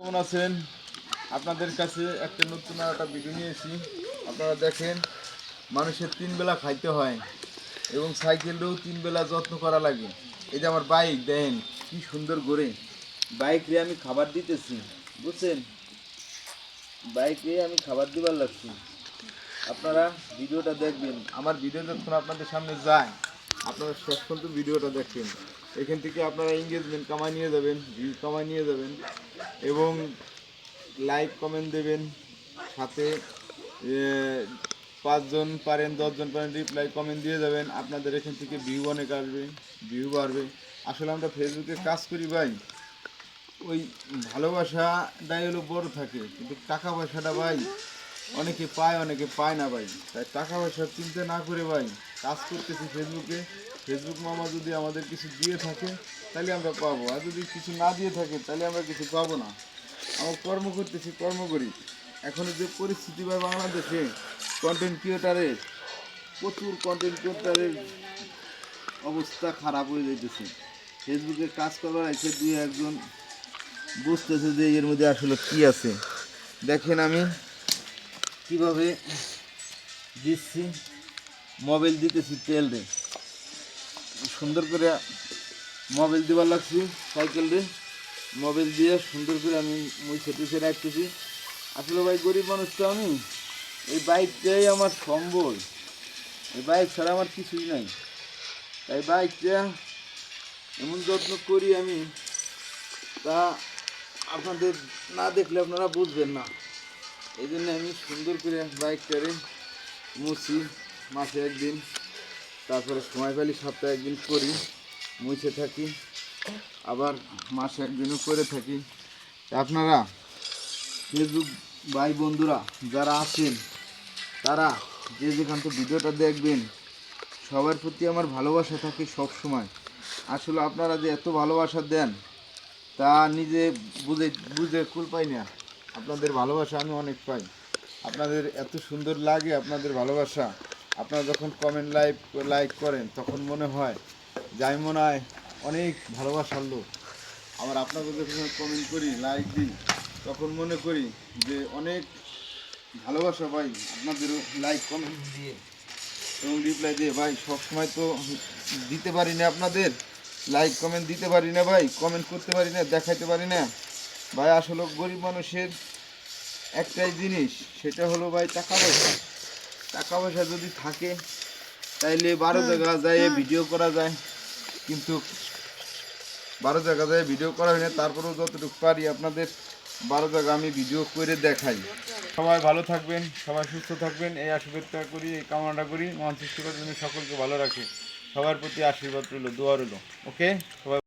কেমন আছেন? আপনাদের কাছে একটা নতুন একটা ভিডিও নিয়েছি। আপনারা দেখেন, মানুষের 3 বেলা খাইতে হয় এবং সাইকেলটাও 3 বেলা যত্ন করা লাগে। এই যে আমার বাইক দেখেন কি সুন্দর করে বাইকে আমি খাবার দিতেছি, বুঝছেন? বাইকে আমি খাবার দিবার লাগছি। আপনারা ভিডিওটা দেখবেন, আমার ভিডিও যখন আপনাদের সামনে যায় আপনারা শেষ পর্যন্ত ভিডিওটা দেখবেন। এখান থেকে আপনারা এঙ্গেজমেন্ট কামাই নিয়ে যাবেন, ভিউ কামাই নিয়ে যাবেন এবং লাইক কমেন্ট দেবেন। সাথে 5 জন পারেন 10 জন পারেন রিপ্লাই কমেন্ট দিয়ে যাবেন। আপনাদের এখান থেকে ভিউ অনেক আসবে, ভিউ বাড়বে। আসলে আমরা ফেসবুকে কাজ করি ভাই, ওই ভালোবাসাটাই হলো বড় থাকে, কিন্তু টাকা পয়সাটা ভাই অনেকে পায় অনেকে পায় না ভাই। তাই টাকা পয়সা চিন্তা না করে ভাই কাজ করতেছি ফেসবুকে। ফেসবুক মামা যদি আমাদের কিছু দিয়ে থাকে তাহলে আমরা পাবো, আর যদি কিছু না দিয়ে থাকে তাহলে আমরা কিছু পাবো না। আমরা কর্ম করতেছি, কর্ম করি। এখন যে পরিস্থিতি ভাই বাংলাদেশে কন্টেন্ট ক্রিয়েটারের, প্রচুর কন্টেন্ট ক্রিয়েটারের অবস্থা খারাপ হয়ে যাইতেছে। ফেসবুকে কাজ করবার আছে দুই একজন বুঝতেছে যে এর মধ্যে আসলে কি আছে। দেখেন আমি কিভাবে দিচ্ছি, মোবাইল দিতেছি তেল রে, সুন্দর করে মোবাইল দিবার লাগছি সাইকেল রে। মোবাইল দিয়ে সুন্দর করে আমি মুছে টুছে রাখতেছি। আসলে ভাই গরিব মানুষ তো আমি, এই বাইকটাই আমার সম্বল, এই বাইক ছাড়া আমার কিছুই নাই। তাই বাইকটা এমন যত্ন করি আমি, তা আপনাদের না দেখলে আপনারা বুঝবেন না। এই জন্য আমি সুন্দর করে বাইকটারে মুছি মাসে একদিন, তারপরে সময় পেলে সপ্তাহে একদিন করি, মুছে থাকি, আবার মাসে একদিনও করে থাকি। আপনারা ফেসবুক ভাই বন্ধুরা যারা আছেন তারা যে যেখান থেকে ভিডিওটা দেখবেন, সবার প্রতি আমার ভালোবাসা থাকে সব সময়। আসলে আপনারা যে এত ভালোবাসা দেন তা নিজে বুঝে বুঝে কুল পাই না। আপনাদের ভালোবাসা আমি অনেক পাই, আপনাদের এত সুন্দর লাগে আপনাদের ভালোবাসা। আপনারা যখন কমেন্ট লাইক করেন তখন মনে হয় যে আমি মনে হয় অনেক ভালোবাসার লোক। আবার আপনাদের যখন কমেন্ট করি লাইক দিই তখন মনে করি যে অনেক ভালোবাসা পাই আপনাদেরও লাইক কমেন্ট দিয়ে এবং রিপ্লাই দিয়ে। ভাই সবসময় তো দিতে পারি না আপনাদের লাইক কমেন্ট দিতে পারি না ভাই, কমেন্ট করতে পারি না, দেখাইতে পারি না ভাই। আসলে গরিব মানুষের একটাই জিনিস, সেটা হলো ভাই টাকা পয়সা। টাকা পয়সা যদি থাকে তাইলে 12 জায়গা যায় ভিডিও করা যায়, কিন্তু 12 জায়গা যায় ভিডিও করা হয় না। তারপরেও যতটুকু পারি আপনাদের 12 জায়গা আমি ভিডিও করে দেখাই। সবাই ভালো থাকবেন, সবাই সুস্থ থাকবেন, এই আশীর্বাদটা করি, এই কামনাটা করি। মহান সৃষ্টিকর্তা যেন সকলকে ভালো রাখে। সবার প্রতি আশীর্বাদ রইল, দোয়া রইল। ওকে সবাই।